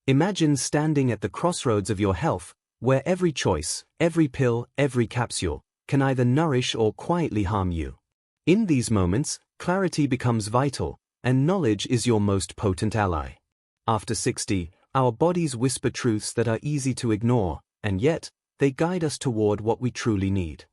Imagine standing at the crossroads of your health, where every choice, every pill, every capsule, can either nourish or quietly harm you. In these moments, clarity becomes vital, and knowledge is your most potent ally. After 60, our bodies whisper truths that are easy to ignore, and yet, they guide us toward what we truly need.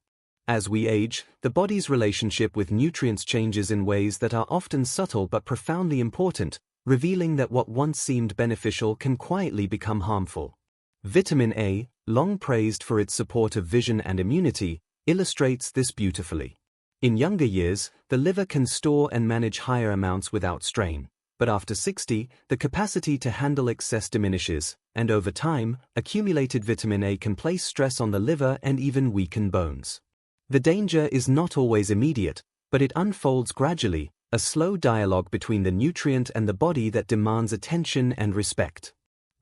As we age, the body's relationship with nutrients changes in ways that are often subtle but profoundly important, revealing that what once seemed beneficial can quietly become harmful. Vitamin A, long praised for its support of vision and immunity, illustrates this beautifully. In younger years, the liver can store and manage higher amounts without strain, but after 60, the capacity to handle excess diminishes, and over time, accumulated vitamin A can place stress on the liver and even weaken bones. The danger is not always immediate, but it unfolds gradually, a slow dialogue between the nutrient and the body that demands attention and respect.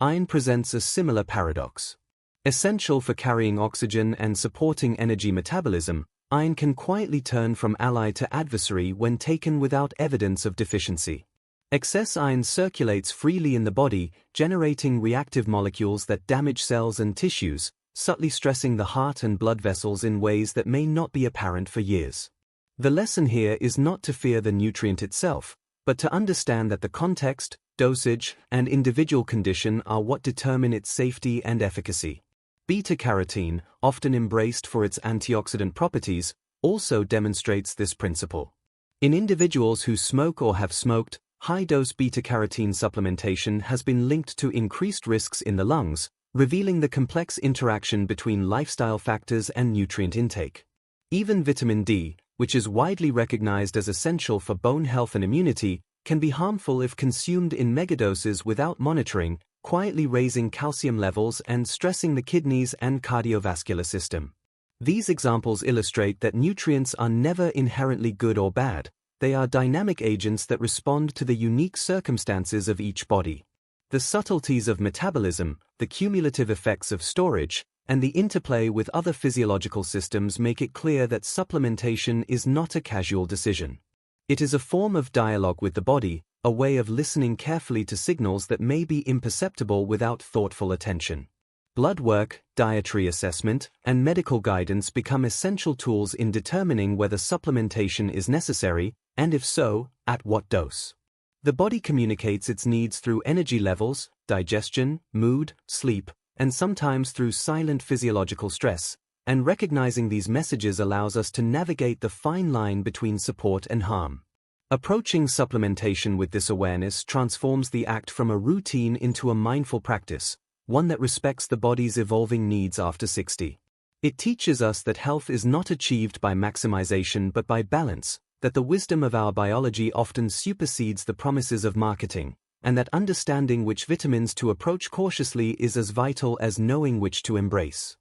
Iron presents a similar paradox. Essential for carrying oxygen and supporting energy metabolism, iron can quietly turn from ally to adversary when taken without evidence of deficiency. Excess iron circulates freely in the body, generating reactive molecules that damage cells and tissues, subtly stressing the heart and blood vessels in ways that may not be apparent for years. The lesson here is not to fear the nutrient itself, but to understand that the context, dosage, and individual condition are what determine its safety and efficacy. Beta-carotene, often embraced for its antioxidant properties, also demonstrates this principle. In individuals who smoke or have smoked, high-dose beta-carotene supplementation has been linked to increased risks in the lungs, revealing the complex interaction between lifestyle factors and nutrient intake. Even vitamin D, which is widely recognized as essential for bone health and immunity, can be harmful if consumed in megadoses without monitoring, quietly raising calcium levels and stressing the kidneys and cardiovascular system. These examples illustrate that nutrients are never inherently good or bad, they are dynamic agents that respond to the unique circumstances of each body. The subtleties of metabolism, the cumulative effects of storage, and the interplay with other physiological systems make it clear that supplementation is not a casual decision. It is a form of dialogue with the body, a way of listening carefully to signals that may be imperceptible without thoughtful attention. Blood work, dietary assessment, and medical guidance become essential tools in determining whether supplementation is necessary, and if so, at what dose. The body communicates its needs through energy levels, digestion, mood, sleep, and sometimes through silent physiological stress, and recognizing these messages allows us to navigate the fine line between support and harm. Approaching supplementation with this awareness transforms the act from a routine into a mindful practice, one that respects the body's evolving needs after 60. It teaches us that health is not achieved by maximization but by balance, that the wisdom of our biology often supersedes the promises of marketing, and that understanding which vitamins to approach cautiously is as vital as knowing which to embrace.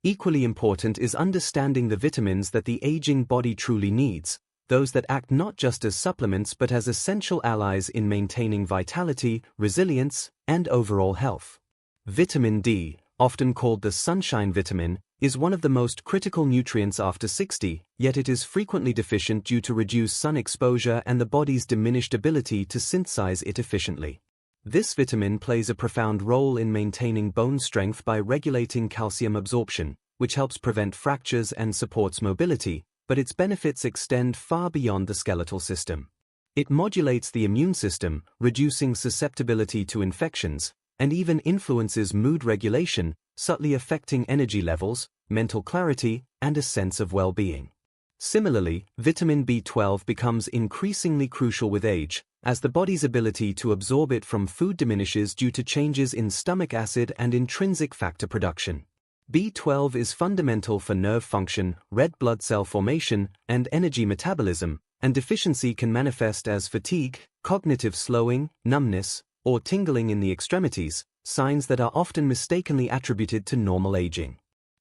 Equally important is understanding the vitamins that the aging body truly needs, those that act not just as supplements but as essential allies in maintaining vitality, resilience, and overall health. Vitamin D, often called the sunshine vitamin, is one of the most critical nutrients after 60, yet it is frequently deficient due to reduced sun exposure and the body's diminished ability to synthesize it efficiently. This vitamin plays a profound role in maintaining bone strength by regulating calcium absorption, which helps prevent fractures and supports mobility, but its benefits extend far beyond the skeletal system. It modulates the immune system, reducing susceptibility to infections, and even influences mood regulation, subtly affecting energy levels, mental clarity, and a sense of well-being. Similarly, vitamin B12 becomes increasingly crucial with age, as the body's ability to absorb it from food diminishes due to changes in stomach acid and intrinsic factor production. B12 is fundamental for nerve function, red blood cell formation, and energy metabolism, and deficiency can manifest as fatigue, cognitive slowing, numbness, or tingling in the extremities, signs that are often mistakenly attributed to normal aging.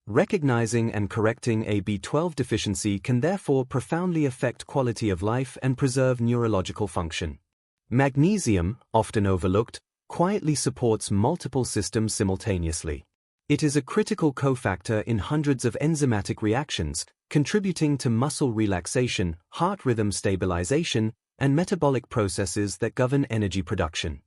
Recognizing and correcting a B12 deficiency can therefore profoundly affect quality of life and preserve neurological function. Magnesium, often overlooked, quietly supports multiple systems simultaneously. It is a critical cofactor in hundreds of enzymatic reactions, contributing to muscle relaxation, heart rhythm stabilization, and metabolic processes that govern energy production.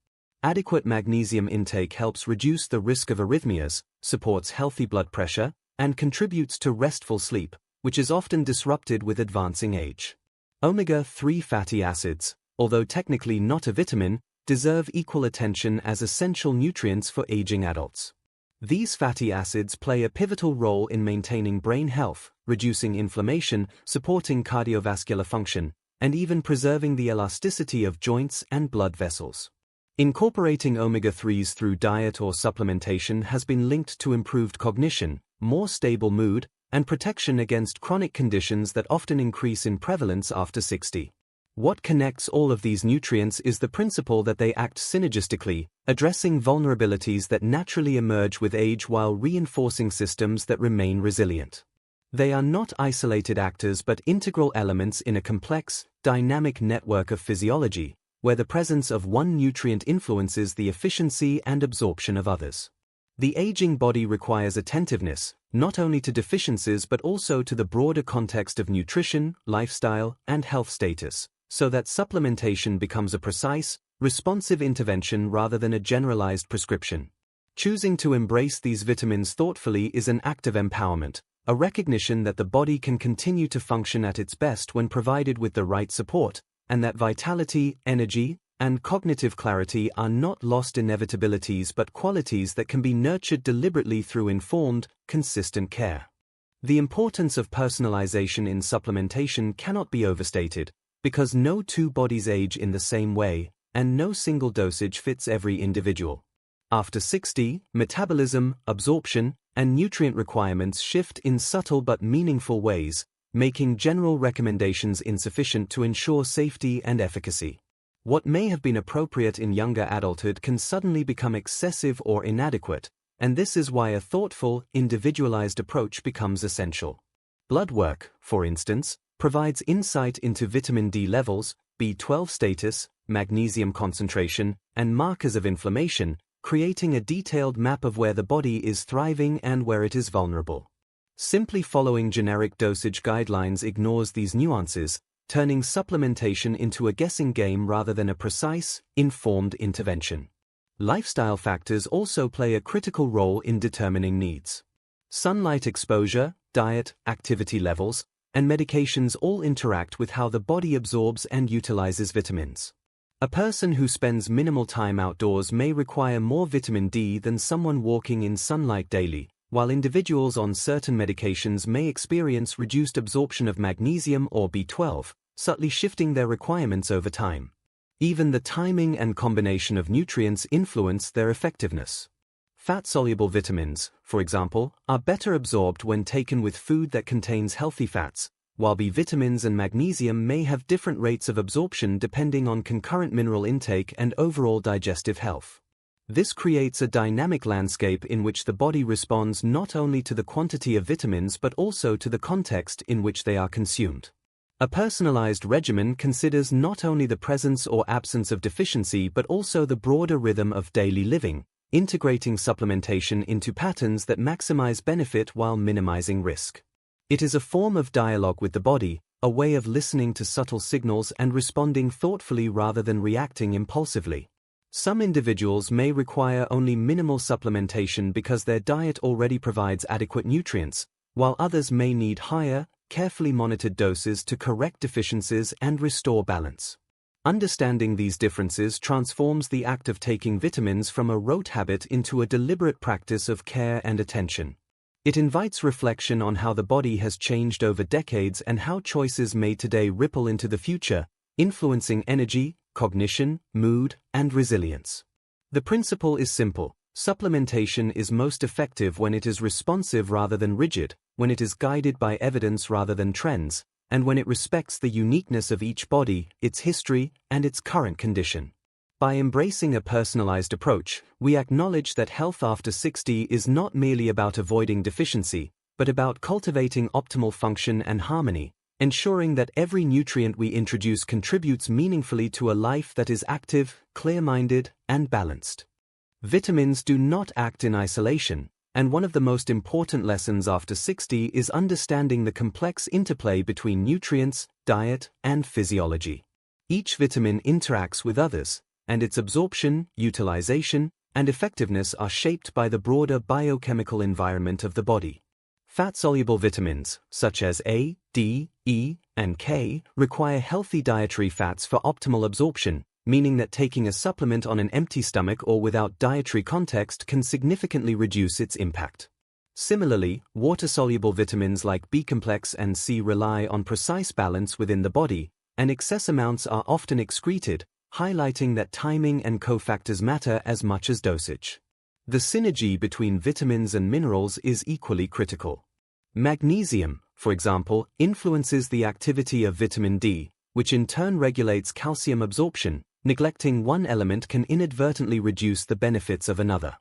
Adequate magnesium intake helps reduce the risk of arrhythmias, supports healthy blood pressure, and contributes to restful sleep, which is often disrupted with advancing age. Omega-3 fatty acids, although technically not a vitamin, deserve equal attention as essential nutrients for aging adults. These fatty acids play a pivotal role in maintaining brain health, reducing inflammation, supporting cardiovascular function, and even preserving the elasticity of joints and blood vessels. Incorporating omega-3s through diet or supplementation has been linked to improved cognition, more stable mood, and protection against chronic conditions that often increase in prevalence after 60. What connects all of these nutrients is the principle that they act synergistically, addressing vulnerabilities that naturally emerge with age while reinforcing systems that remain resilient. They are not isolated actors but integral elements in a complex, dynamic network of physiology, where the presence of one nutrient influences the efficiency and absorption of others. The aging body requires attentiveness, not only to deficiencies but also to the broader context of nutrition, lifestyle, and health status, so that supplementation becomes a precise, responsive intervention rather than a generalized prescription. Choosing to embrace these vitamins thoughtfully is an act of empowerment, a recognition that the body can continue to function at its best when provided with the right support, and that vitality, energy, and cognitive clarity are not lost inevitabilities but qualities that can be nurtured deliberately through informed, consistent care. The importance of personalization in supplementation cannot be overstated, because no two bodies age in the same way, and no single dosage fits every individual. After 60, metabolism, absorption, and nutrient requirements shift in subtle but meaningful ways, making general recommendations insufficient to ensure safety and efficacy. What may have been appropriate in younger adulthood can suddenly become excessive or inadequate, and this is why a thoughtful, individualized approach becomes essential. Blood work, for instance, provides insight into vitamin D levels, B12 status, magnesium concentration, and markers of inflammation, creating a detailed map of where the body is thriving and where it is vulnerable. Simply following generic dosage guidelines ignores these nuances, turning supplementation into a guessing game rather than a precise, informed intervention. Lifestyle factors also play a critical role in determining needs. Sunlight exposure, diet, activity levels, and medications all interact with how the body absorbs and utilizes vitamins. A person who spends minimal time outdoors may require more vitamin D than someone walking in sunlight daily, while individuals on certain medications may experience reduced absorption of magnesium or B12, subtly shifting their requirements over time. Even the timing and combination of nutrients influence their effectiveness. Fat-soluble vitamins, for example, are better absorbed when taken with food that contains healthy fats, while B vitamins and magnesium may have different rates of absorption depending on concurrent mineral intake and overall digestive health. This creates a dynamic landscape in which the body responds not only to the quantity of vitamins but also to the context in which they are consumed. A personalized regimen considers not only the presence or absence of deficiency but also the broader rhythm of daily living, integrating supplementation into patterns that maximize benefit while minimizing risk. It is a form of dialogue with the body, a way of listening to subtle signals and responding thoughtfully rather than reacting impulsively. Some individuals may require only minimal supplementation because their diet already provides adequate nutrients, while others may need higher, carefully monitored doses to correct deficiencies and restore balance. Understanding these differences transforms the act of taking vitamins from a rote habit into a deliberate practice of care and attention. It invites reflection on how the body has changed over decades and how choices made today ripple into the future, influencing energy, cognition, mood, and resilience. The principle is simple. Supplementation is most effective when it is responsive rather than rigid, when it is guided by evidence rather than trends, and when it respects the uniqueness of each body, its history, and its current condition. By embracing a personalized approach, we acknowledge that health after 60 is not merely about avoiding deficiency, but about cultivating optimal function and harmony, ensuring that every nutrient we introduce contributes meaningfully to a life that is active, clear-minded, and balanced. Vitamins do not act in isolation, and one of the most important lessons after 60 is understanding the complex interplay between nutrients, diet, and physiology. Each vitamin interacts with others, and its absorption, utilization, and effectiveness are shaped by the broader biochemical environment of the body. Fat-soluble vitamins, such as A, D, E, and K, require healthy dietary fats for optimal absorption, meaning that taking a supplement on an empty stomach or without dietary context can significantly reduce its impact. Similarly, water-soluble vitamins like B-complex and C rely on precise balance within the body, and excess amounts are often excreted, highlighting that timing and cofactors matter as much as dosage. The synergy between vitamins and minerals is equally critical. Magnesium, for example, influences the activity of vitamin D, which in turn regulates calcium absorption. Neglecting one element can inadvertently reduce the benefits of another.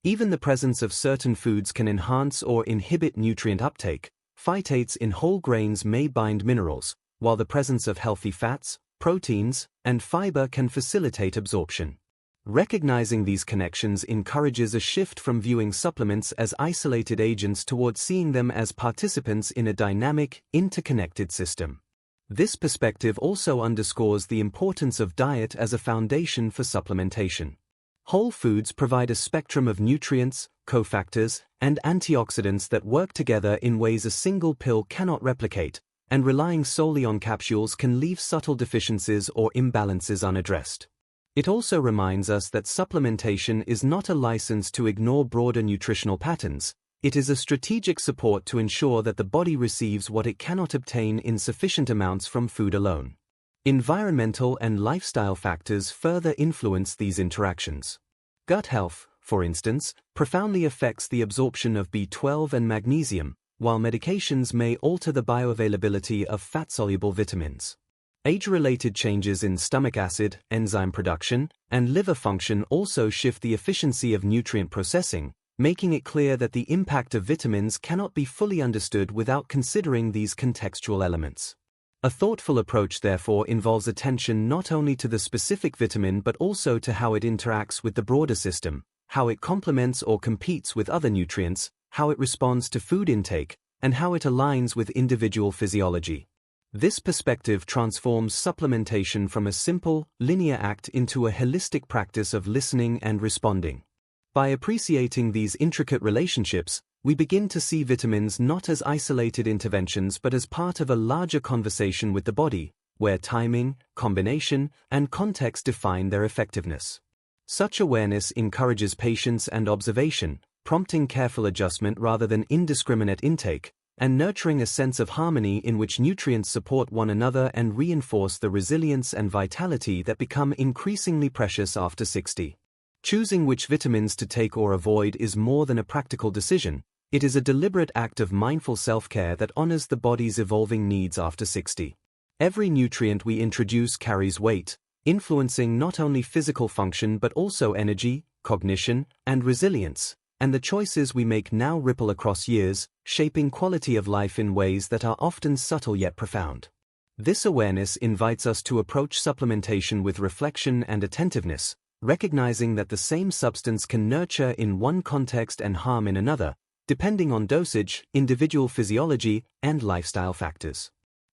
Even the presence of certain foods can enhance or inhibit nutrient uptake. Phytates in whole grains may bind minerals, while the presence of healthy fats, proteins, and fiber can facilitate absorption. Recognizing these connections encourages a shift from viewing supplements as isolated agents towards seeing them as participants in a dynamic, interconnected system. This perspective also underscores the importance of diet as a foundation for supplementation. Whole foods provide a spectrum of nutrients, cofactors, and antioxidants that work together in ways a single pill cannot replicate, and relying solely on capsules can leave subtle deficiencies or imbalances unaddressed. It also reminds us that supplementation is not a license to ignore broader nutritional patterns. It is a strategic support to ensure that the body receives what it cannot obtain in sufficient amounts from food alone. Environmental and lifestyle factors further influence these interactions. Gut health, for instance, profoundly affects the absorption of B12 and magnesium, while medications may alter the bioavailability of fat-soluble vitamins. Age-related changes in stomach acid, enzyme production, and liver function also shift the efficiency of nutrient processing, making it clear that the impact of vitamins cannot be fully understood without considering these contextual elements. A thoughtful approach, therefore, involves attention not only to the specific vitamin but also to how it interacts with the broader system, how it complements or competes with other nutrients, how it responds to food intake, and how it aligns with individual physiology. This perspective transforms supplementation from a simple, linear act into a holistic practice of listening and responding. By appreciating these intricate relationships, we begin to see vitamins not as isolated interventions but as part of a larger conversation with the body, where timing, combination, and context define their effectiveness. Such awareness encourages patience and observation, prompting careful adjustment rather than indiscriminate intake, and nurturing a sense of harmony in which nutrients support one another and reinforce the resilience and vitality that become increasingly precious after 60. Choosing which vitamins to take or avoid is more than a practical decision. It is a deliberate act of mindful self-care that honors the body's evolving needs after 60. Every nutrient we introduce carries weight, influencing not only physical function but also energy, cognition, and resilience, and the choices we make now ripple across years, shaping quality of life in ways that are often subtle yet profound. This awareness invites us to approach supplementation with reflection and attentiveness, recognizing that the same substance can nurture in one context and harm in another, depending on dosage, individual physiology, and lifestyle factors.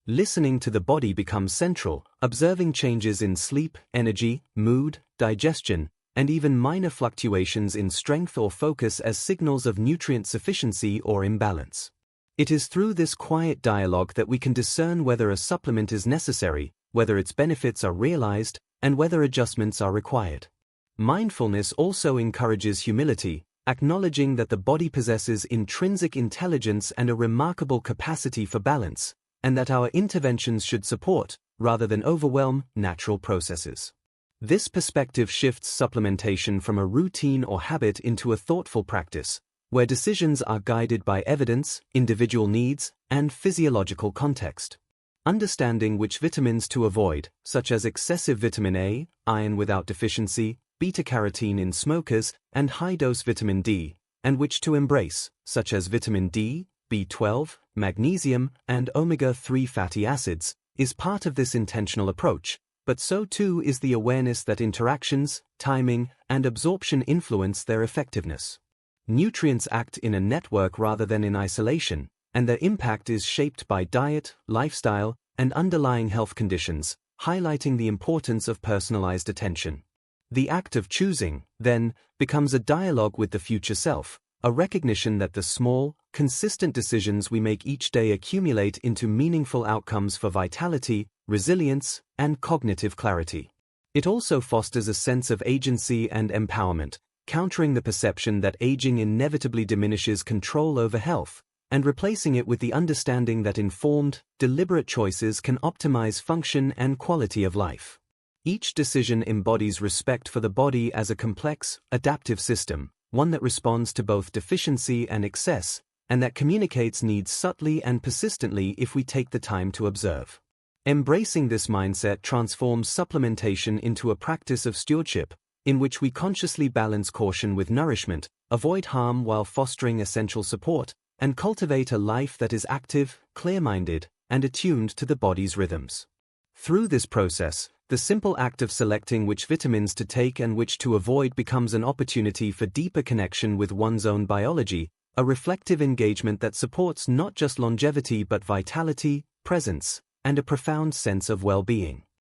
Listening to the body becomes central, observing changes in sleep, energy, mood, digestion, and even minor fluctuations in strength or focus as signals of nutrient sufficiency or imbalance. It is through this quiet dialogue that we can discern whether a supplement is necessary, whether its benefits are realized, and whether adjustments are required. Mindfulness also encourages humility, acknowledging that the body possesses intrinsic intelligence and a remarkable capacity for balance, and that our interventions should support, rather than overwhelm, natural processes. This perspective shifts supplementation from a routine or habit into a thoughtful practice, where decisions are guided by evidence, individual needs, and physiological context. Understanding which vitamins to avoid, such as excessive vitamin A, iron without deficiency, beta-carotene in smokers, and high-dose vitamin D, and which to embrace, such as vitamin D, B12, magnesium, and omega-3 fatty acids, is part of this intentional approach, but so too is the awareness that interactions, timing, and absorption influence their effectiveness. Nutrients act in a network rather than in isolation, and their impact is shaped by diet, lifestyle, and underlying health conditions, highlighting the importance of personalized attention. The act of choosing, then, becomes a dialogue with the future self, a recognition that the small, consistent decisions we make each day accumulate into meaningful outcomes for vitality, resilience, and cognitive clarity. It also fosters a sense of agency and empowerment, countering the perception that aging inevitably diminishes control over health, and replacing it with the understanding that informed, deliberate choices can optimize function and quality of life. Each decision embodies respect for the body as a complex, adaptive system, one that responds to both deficiency and excess, and that communicates needs subtly and persistently if we take the time to observe. Embracing this mindset transforms supplementation into a practice of stewardship, in which we consciously balance caution with nourishment, avoid harm while fostering essential support, and cultivate a life that is active, clear-minded, and attuned to the body's rhythms. Through this process, the simple act of selecting which vitamins to take and which to avoid becomes an opportunity for deeper connection with one's own biology, a reflective engagement that supports not just longevity but vitality, presence, and a profound sense of well-being.